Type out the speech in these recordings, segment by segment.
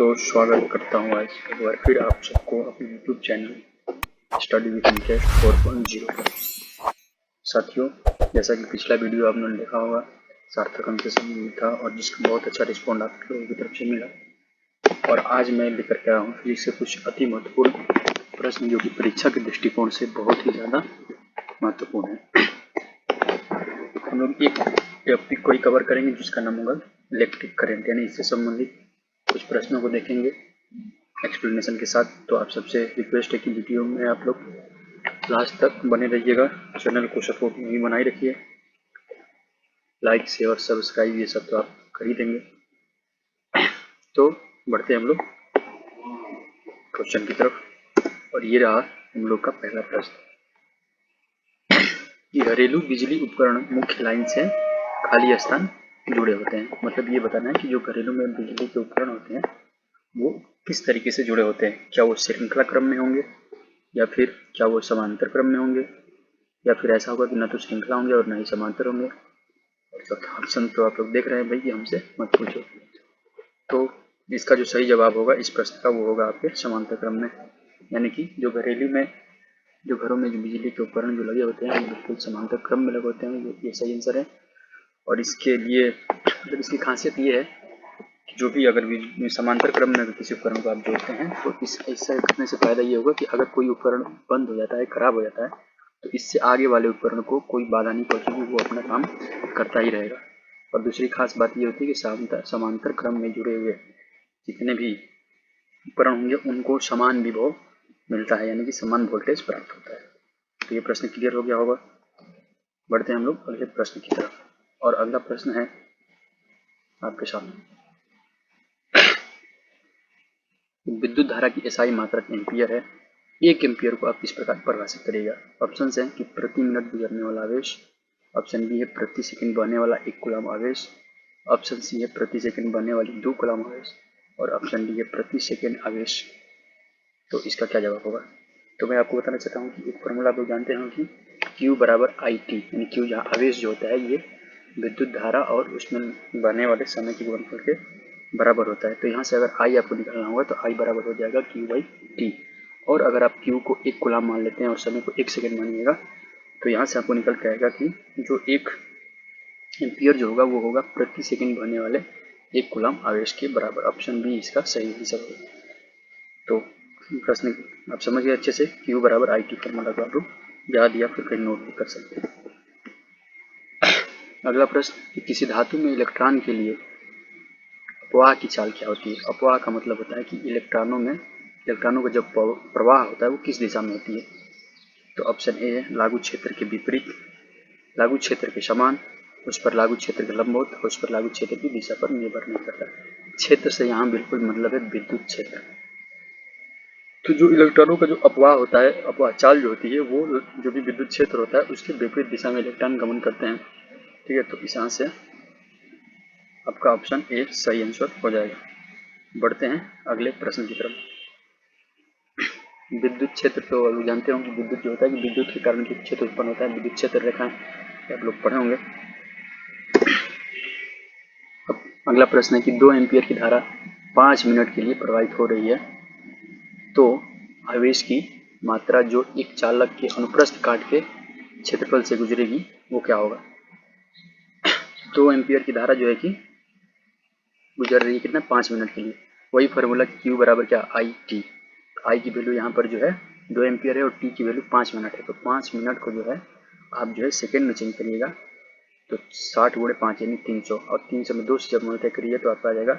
तो स्वागत करता हूँ आज एक बार फिर आप सबको अपने YouTube channel study with interest 4.0 पर। साथियों, जैसा कि पिछला वीडियो आपने देखा होगा, सार्थक अंक से संबंधित था और जिसका बहुत अच्छा रिस्पॉन्ड आप लोगों की तरफ से मिला। और आज मैं लेकर के आया हूँ फिजिक्स से कुछ अति महत्वपूर्ण प्रश्न जो कि परीक्षा के दृष्टिकोण से बहुत ही ज़्यादा महत्वपूर्ण है। हम लोग एक टॉपिक को ही कवर करेंगे जिसका नाम होगा इलेक्ट्रिक करंट, यानी इससे संबंधित कुछ प्रश्नों को देखेंगे एक्सप्लेनेशन के साथ। तो आप सबसे रिक्वेस्ट है कि वीडियो में आप लोग लास्ट तक बने रहिएगा, चैनल को सपोर्ट नहीं बनाए रखिए, लाइक शेयर सब्सक्राइब ये सब तो आप कर ही देंगे। तो बढ़ते हैं हम लोग क्वेश्चन की तरफ, और ये रहा हम लोग का पहला प्रश्न कि घरेलू बिजली उपकरण मुख्य लाइन से खाली स्थान जुड़े होते हैं। मतलब ये बताना है कि जो घरेलू में बिजली के उपकरण होते हैं वो किस तरीके से जुड़े होते हैं। क्या वो श्रृंखला क्रम में होंगे, या फिर क्या वो समांतर क्रम में होंगे, या फिर ऐसा होगा कि ना तो श्रृंखला होंगे और ना ही समांतर होंगे। और चौथा ऑप्शन तो आप लोग देख रहे हैं भाई, ये हमसे मत पूछो। तो इसका जो सही जवाब होगा इस प्रश्न का वो होगा आपके समांतर क्रम में, यानी कि जो घरों में जो बिजली के उपकरण जो लगे होते हैं वो बिल्कुल समांतर क्रम में लगे होते हैं। ये सही आंसर है। और इसके लिए मतलब इसकी खासियत ये है कि जो भी अगर समांतर क्रम में अगर किसी उपकरण को आप जोड़ते हैं तो इससे करने से फायदा ये होगा कि अगर कोई उपकरण बंद हो जाता है, खराब हो जाता है, तो इससे आगे वाले उपकरण को कोई बाधा नहीं पहुंचेगी, वो अपना काम करता ही रहेगा। और दूसरी खास बात ये होती है कि समांतर क्रम में जुड़े हुए जितने भी उपकरण होंगे उनको समान विभव मिलता है, यानी कि समान वोल्टेज प्राप्त होता है। तो ये प्रश्न क्लियर हो गया होगा। बढ़ते हैं हम लोग अगले प्रश्न की तरफ, और अगला प्रश्न है आपके सामने। विद्युत धारा की एसआई मात्रक एम्पियर है। 1 एम्पियर को आप किस प्रकार परिभाषित करेगा। ऑप्शन है कि प्रति मिनट गुजरने वाला आवेश, ऑप्शन बी है प्रति सेकंड बहने वाला 1 कूलम आवेश, ऑप्शन सी है प्रति सेकंड बहने वाली 2 कूलम आवेश, और ऑप्शन डी है प्रति सेकंड आवेश। तो इसका क्या जवाब होगा। तो मैं आपको बताना चाहता हूँ कि एक फॉर्मूला आप लोग जानते हैं कि Q बराबर IT, यानी Q जहाँ आवेश जो होता है ये विद्युत धारा और उसमें बहने वाले समय के गुणनफल के बराबर होता है। तो यहाँ से अगर I आपको निकालना होगा तो I बराबर हो जाएगा Q/T। और अगर आप Q को 1 कूलम मान लेते हैं और समय को 1 सेकेंड मानिएगा तो यहाँ से आपको निकल के आएगा कि जो 1 एम्पियर जो होगा वो होगा प्रति सेकेंड बहने वाले 1 कूलम आवेश के बराबर। ऑप्शन बी इसका सही आंसर होगा। तो प्रश्न आप समझ गए अच्छे से। Q बराबर IT फॉर्मूला को आप लोग याद या फिर कहीं नोट भी कर सकते हैं। अगला प्रश्न कि किसी धातु में इलेक्ट्रॉन के लिए अपवाह की चाल क्या होती है। अपवाह का मतलब होता है कि इलेक्ट्रॉनों का जब प्रवाह होता है वो किस दिशा में होती है। तो ऑप्शन ए है लागू क्षेत्र के विपरीत, लागू क्षेत्र के समान, उस पर लागू क्षेत्र के लंबवत, उस पर लागू क्षेत्र की दिशा पर निर्भर नहीं करता। क्षेत्र से यहाँ बिल्कुल मतलब है विद्युत क्षेत्र। तो जो इलेक्ट्रॉनों का जो अपवाह होता है, अपवाह चाल जो होती है, वो जो भी विद्युत क्षेत्र होता है उसके विपरीत दिशा में इलेक्ट्रॉन गमन करते हैं। ठीक है, तो इस यहाँ से आपका ऑप्शन ए सही आंसर हो जाएगा। बढ़ते हैं अगले प्रश्न की तरफ। विद्युत क्षेत्र तो आप जानते होंगे कि विद्युत जो होता है कि विद्युत के कारण की क्षेत्र उत्पन्न होता है। विद्युत क्षेत्र रेखाएं आप लोग पढ़े होंगे। अब अगला प्रश्न है कि 2 एम्पियर की धारा 5 मिनट के लिए प्रवाहित हो रही है, तो आवेश की मात्रा जो एक चालक के अनुप्रस्थ काट के क्षेत्रफल से गुजरेगी वो क्या होगा। 2 एम्पियर की धारा जो है कि गुजर रही है कितना 5 मिनट के लिए। वही फॉर्मूला Q बराबर क्या IT। I की वैल्यू यहाँ पर जो है 2 एम्पियर है और T की वैल्यू 5 मिनट है। तो 5 मिनट को जो है आप जो है सेकेंड में चेंज करिएगा, तो 60 गुणे 5 यानी 300, और 300 में 2 से जब मल्टीप्लाई करिए तो आपका आ जाएगा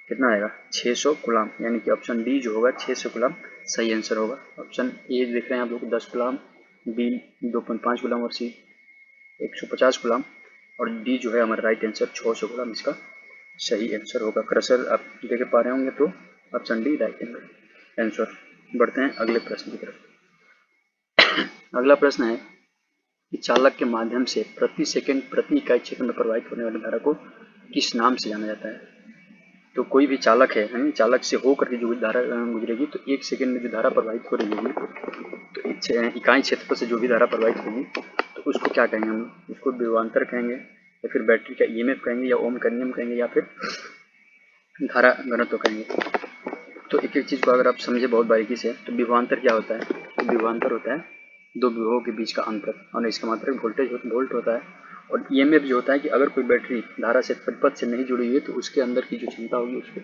कितना आएगा 600 कूलम, यानी कि ऑप्शन डी जो होगा 600 कूलम सही आंसर होगा। ऑप्शन ए देख रहे हैं आप लोग 10 कूलम, बी 2.5 कूलम और सी 150 कूलम, और डी जो है हमारा राइट आंसर 600 कूलम इसका सही आंसर होगा। क्रसर आप देख पा रहे होंगे तो ऑप्शन डी राइट आंसर। बढ़ते हैं अगले प्रश्न की तरफ। अगला प्रश्न है कि चालक के माध्यम से प्रति सेकंड प्रति इकाई क्षेत्र में प्रवाहित होने वाली धारा को किस नाम से जाना जाता है। तो कोई भी चालक है, यानी चालक से होकर के जो धारा गुजरेगी, तो 1 सेकंड में जो धारा प्रवाहित हो रही होगी तो इकाई क्षेत्रफल से जो भी धारा प्रवाहित होगी तो उसको क्या कहेंगे हम, उसको विभवांतर कहेंगे, या फिर बैटरी का EMF कहेंगे, या ओम का नियम कहेंगे, या फिर धारा घनत्व कहेंगे। तो एक एक चीज़ को अगर आप समझे बहुत बारीकी से, तो विभवांतर क्या होता है? तो विभवांतर होता है दो विभवों के बीच का अंतर, और इसका मात्रक वोल्ट होता है। और ईएमएफ जो होता है कि अगर कोई बैटरी धारा से परिपथ से नहीं जुड़ी हुई है तो उसके अंदर की जो क्षमता होगी उसको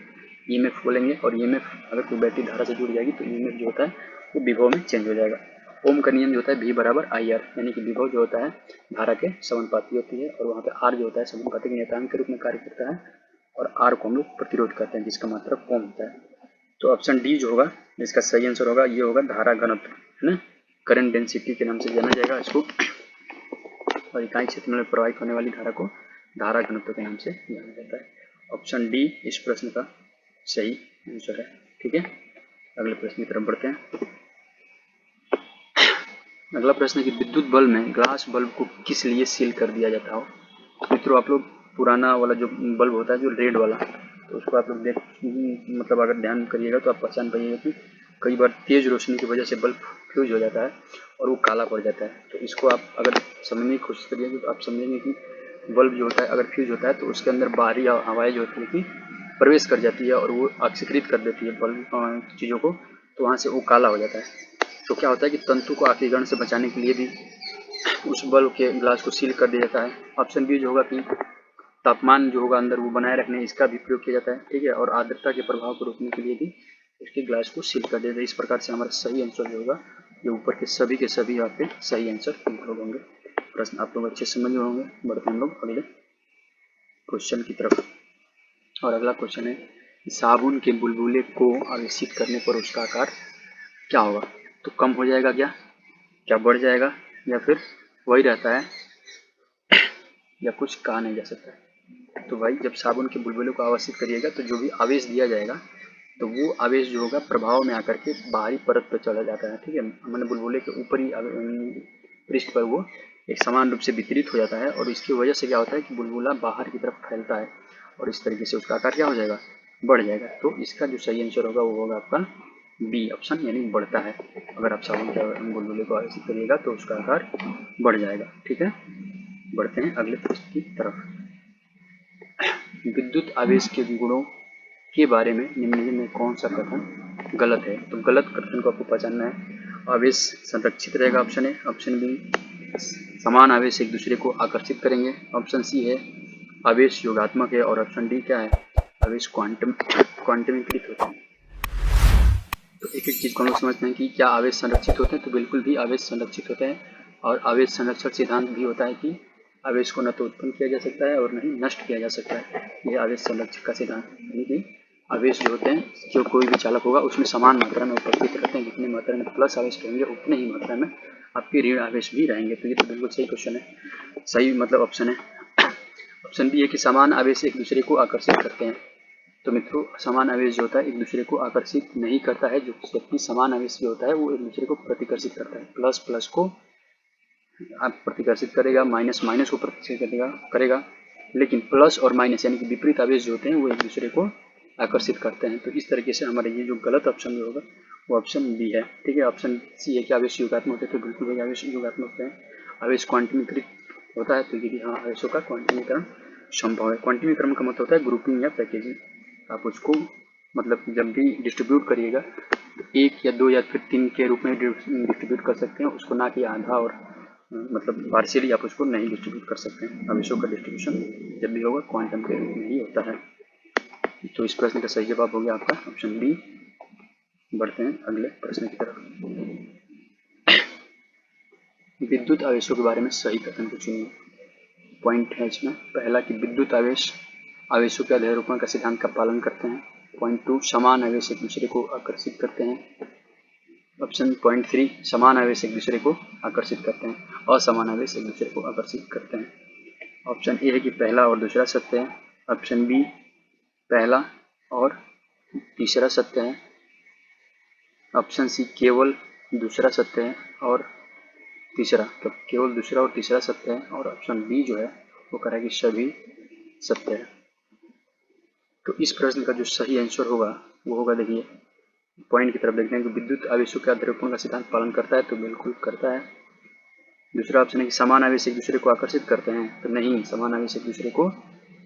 ईएमएफ बोलेंगे। और ईएमएफ अगर कोई बैटरी धारा से जुड़ जाएगी तो ईएमएफ जो होता है वो विभव में चेंज हो जाएगा। ओम का नियम जो होता है V बराबर IR, यानी कि विभव जो होता है धारा के समानुपाती होती है, और वहाँ पे R जो होता है समानुपाती के नियतांक के रूप में कार्य करता है, और R को हम लोग प्रतिरोध करते हैं जिसका मात्रक ओम होता है। तो ऑप्शन डी जो होगा इसका सही आंसर होगा, ये होगा धारा घनत्व, है ना, करंट डेंसिटी के नाम से जाना जाएगा इसको, और इकाई क्षेत्र में प्रवाहित होने वाली धारा को धारा घनत्व के नाम से जाना जाता है। ऑप्शन डी इस प्रश्न का सही आंसर है। ठीक है, अगले प्रश्न की तरफ बढ़ते हैं। अगला प्रश्न है कि विद्युत बल्ब में ग्लास बल्ब को किस लिए सील कर दिया जाता हो? मित्रों, आप लोग पुराना वाला जो बल्ब होता है जो रेड वाला, तो उसको आप लोग मतलब अगर ध्यान करिएगा तो आप पहचान पाइएगा कि कई बार तेज रोशनी की वजह से बल्ब फ्यूज हो जाता है और वो काला पड़ जाता है। तो इसको आप अगर समझने की कोशिश करिएगा तो आप समझेंगे कि बल्ब जो होता है अगर फ्यूज होता है तो उसके अंदर बाहरी हवाएं जो होती है कि प्रवेश कर जाती है और वो ऑक्सीकृत कर देती है बल्ब चीज़ों को, तो वहाँ से वो काला हो जाता है। तो क्या होता है कि तंतु को आक्सीकरण से बचाने के लिए भी उस बल्ब के ग्लास को सील कर दिया जाता है। ऑप्शन बी जो होगा कि तापमान जो होगा अंदर वो बनाए रखने इसका भी प्रयोग किया जाता है। ठीक है, और आर्द्रता के प्रभाव को रोकने के लिए भी उसके ग्लास को सील कर दिया जाता है। इस प्रकार से हमारा सही आंसर जो होगा ये ऊपर के सभी यहाँ पे सही आंसर इंक्लूड होंगे। प्रश्न आप लोग अच्छे समझ होंगे। बढ़ते हम लोग अगले क्वेश्चन की तरफ, और अगला क्वेश्चन है साबुन के बुलबुले को आवेशित करने पर उसका आकार क्या होगा? तो कम हो जाएगा क्या बढ़ जाएगा, या फिर वही रहता है, या कुछ कहा नहीं जा सकता है। तो भाई जब साबुन के बुलबुले को आवेशित करिएगा तो जो भी आवेश दिया जाएगा तो वो आवेश जो होगा प्रभाव में आकर के बाहरी परत पर चला जाता है। ठीक है, मैंने बुलबुले के ऊपरी पृष्ठ पर वो एक समान रूप से वितरित हो जाता है, और इसकी वजह से क्या होता है कि बुलबुला बाहर की तरफ फैलता है, और इस तरीके से उसका आकार क्या हो जाएगा? बढ़ जाएगा। तो इसका जो सही आंसर होगा वो होगा आपका बी ऑप्शन, यानी बढ़ता है। अगर आप साबुन के बुलबुले को आवेशित करिएगा तो उसका आकार बढ़ जाएगा। ठीक है, बढ़ते हैं अगले प्रश्न की तरफ। विद्युत आवेश के गुणों के बारे में निम्नलिखित में कौन सा कथन गलत है? तो गलत कथन को आपको पहचानना है। आवेश संरक्षित रहेगा, ऑप्शन ए। ऑप्शन बी समान आवेश एक दूसरे को आकर्षित करेंगे। ऑप्शन सी है आवेश योगात्मक है, और ऑप्शन डी क्या है? आवेश क्वांटमीकृत होते हैं। तो एक एक चीज को हम लोग समझते हैं कि क्या आवेश संरक्षित होते हैं? तो बिल्कुल भी आवेश संरक्षित होते हैं, और आवेश संरक्षण सिद्धांत भी होता है कि आवेश को न तो उत्पन्न किया जा सकता है और न ही नष्ट किया जा सकता है। ये आवेश संरक्षक का सिद्धांत, यानी कि आवेश जो होते हैं, जो कोई भी चालक होगा उसमें समान मात्रा में उपस्थित रहते हैं। जितनी मात्रा में प्लस आवेश रहेंगे उतने ही मात्रा में आपके ऋण आवेश भी रहेंगे। तो ये तो बिल्कुल सही क्वेश्चन है, सही मतलब ऑप्शन है। ऑप्शन बी है कि समान आवेश एक दूसरे को आकर्षित करते हैं। तो मित्रों, समान आवेश जो होता है एक दूसरे को आकर्षित नहीं करता है, जबकि समान आवेश जो होता है वो एक दूसरे को प्रतिकर्षित करता है। प्लस प्लस को आप प्रतिकर्षित करेगा, माइनस माइनस को प्रतिकर्षित करेगा, लेकिन प्लस और माइनस यानी कि विपरीत आवेश जो होते हैं वो एक दूसरे को आकर्षित करते हैं। तो इस तरीके से हमारे ये जो गलत ऑप्शन जो होगा वो ऑप्शन बी है। ठीक है, ऑप्शन सी है कि आवेश योगात्मक होते हैं। तो बिल्कुल भाई आवेश योगात्मक है। आवेश क्वांटमीकृत होता है, तो ये भी हाँ आवेशों का क्वांटमीकरण संभव है। क्वांटमीकरण का मतलब होता है ग्रुपिंग या पैकेजिंग। आप उसको मतलब जब भी डिस्ट्रीब्यूट करिएगा तो 1 या 2 या फिर 3 के रूप में डिस्ट्रीब्यूट कर सकते हैं उसको, ना कि आधा और मतलब पार्शियली आप उसको नहीं डिस्ट्रीब्यूट कर सकते हैं। आवेशों का डिस्ट्रीब्यूशन जब भी होगा क्वांटम के रूप में ही होता है। तो इस प्रश्न का सही जवाब हो गया आपका ऑप्शन बी। बढ़ते हैं अगले प्रश्न की तरफ। विद्युत आवेशों के बारे में सही कथन को चुनिए। पॉइंट है इसमें पहला कि विद्युत आवेश आवेशों के अध्यारोपण का सिद्धांत का पालन करते हैं। पॉइंट 2 समान आवेश एक दूसरे को आकर्षित करते हैं। ऑप्शन पॉइंट 3 समान आवेश एक दूसरे को आकर्षित करते हैं, असमान आवेश एक दूसरे को आकर्षित करते हैं। ऑप्शन ए है कि पहला और दूसरा सत्य है। ऑप्शन बी पहला और तीसरा सत्य है। ऑप्शन सी केवल दूसरा सत्य है और तीसरा, तो केवल दूसरा और तीसरा सत्य है। और ऑप्शन बी जो है वो कह रहा है कि सभी सत्य है। तो इस प्रश्न का जो सही आंसर होगा वो होगा, देखिए पॉइंट की तरफ देखते हैं कि विद्युत आवेशों के अध्यारोपण का सिद्धांत पालन करता है, तो बिल्कुल करता है। दूसरा ऑप्शन है कि समान आवेश एक दूसरे को आकर्षित करते हैं, तो नहीं, समान आवेश एक दूसरे को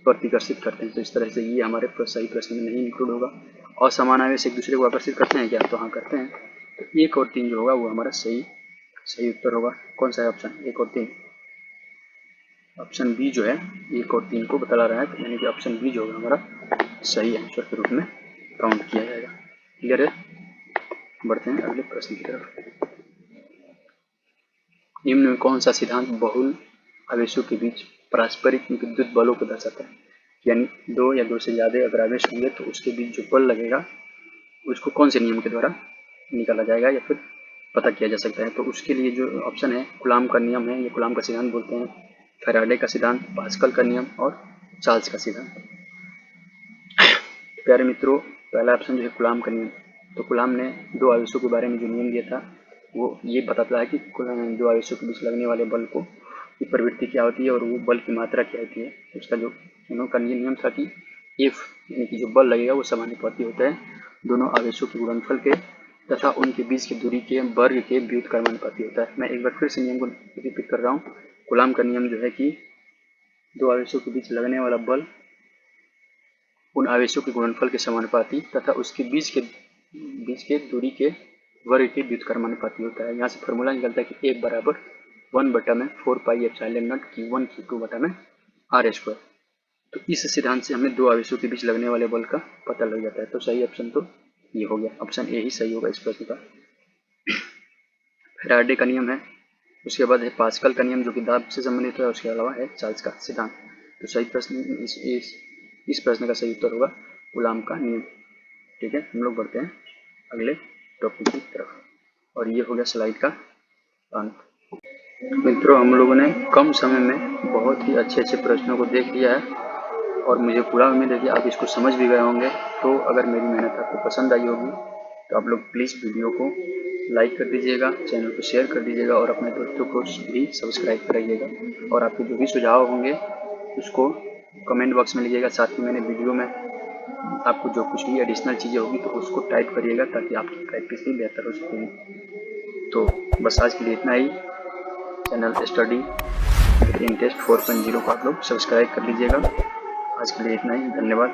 प्रतिकर्षित करते हैं। तो इस तरह से ये हमारे सही प्रश्न में नहीं इंक्लूड होगा। और समान आवेश एक दूसरे को आकर्षित करते हैं क्या? तो हाँ करते हैं। तो 1 और 3 जो होगा वो हमारा सही उत्तर होगा। कौन सा है ऑप्शन 1 और 3? ऑप्शन बी जो है 1 और 3 को बतला रहा है, तो यानी कि ऑप्शन बी जो होगा हमारा सही आंसर के रूप में काउंट किया जाएगा। क्लियर है? बढ़ते हैं अगले प्रश्न की तरफ। निम्न में कौन सा सिद्धांत बहुल आवेशों के बीच पारस्परिक विद्युत बलों को दर्शाता है? यानी 2 या 2 से ज़्यादा अगर आवेश होंगे तो उसके बीच जो बल लगेगा उसको कौन से नियम के द्वारा निकाला जाएगा या फिर पता किया जा सकता है? तो उसके लिए जो ऑप्शन है कूलाम का नियम है, ये कूलाम का सिद्धांत बोलते हैं, फैराडे का सिद्धांत, पास्कल का नियम और चार्ल्स का सिद्धांत। प्यारे मित्रों, पहला ऑप्शन जो है कूलाम का नियम। तो कूलाम ने 2 आवेशों के बारे में जो नियम दिया था वो ये बताता है कि 2 आवेशों के बीच लगने वाले बल की प्रवृत्ति क्या होती है और वो बल की मात्रा क्या होती है। उसका जो उनका नियम था कि एफ यानी कि जो बल लगेगा वो समानुपाती होता है दोनों आवेशों के गुणनफल के तथा उनके बीच की दूरी के वर्ग के व्युत्क्रमानुपाती होता है। मैं एक बार फिर से नियम को रिपीट कर रहा हूँ। कूलाम का नियम जो है कि 2 आवेशों के बीच लगने वाला बल उन आवेशों के गुणनफल के समानुपाती तथा उसके बीच के दूरी के वर्ग के व्युत्क्रमानुपाती होता है। यहाँ से फॉर्मूला निकलता है कि 1 बराबर 1/4 pi epsilon not Q1 Q2 बटा में R स्क्वायर। तो इस सिद्धांत से हमें 2 आवेशों के बीच लगने वाले बल का पता लग जाता है। तो सही ऑप्शन तो ये हो गया, ऑप्शन ए ही सही होगा इस प्रश्न का। फैराडे का नियम है, उसके बाद है पास्कल का नियम जो कि दाब से संबंधित है, उसके अलावा है चार्ल्स का सिद्धांत। तो सही प्रश्न इस प्रश्न का सही उत्तर होगा कूलाम का नियम। ठीक है, हम लोग बढ़ते हैं अगले टॉपिक की तरफ और ये हो गया स्लाइड का अंत। मित्रों, हम लोगों ने कम समय में बहुत ही अच्छे प्रश्नों को देख लिया है और मुझे पूरा उम्मीद है कि आप इसको समझ भी गए होंगे। तो अगर मेरी मेहनत आपको पसंद आई होगी तो आप लोग प्लीज़ वीडियो को लाइक कर दीजिएगा, चैनल को शेयर कर दीजिएगा और अपने दोस्तों को भी सब्सक्राइब कराइएगा। और आपके जो भी सुझाव होंगे उसको कमेंट बॉक्स में लीजिएगा। साथ ही मैंने वीडियो में आपको जो कुछ भी एडिशनल चीज़ें होगी तो उसको टाइप करिएगा ताकि आपकी प्रैक्टिस भी बेहतर हो सकेगी। तो बस आज के लिए इतना ही। चैनल स्टडी विद इंटरेस्ट 4.0 को आप लोग सब्सक्राइब कर लीजिएगा। आज के लिए इतना ही, धन्यवाद।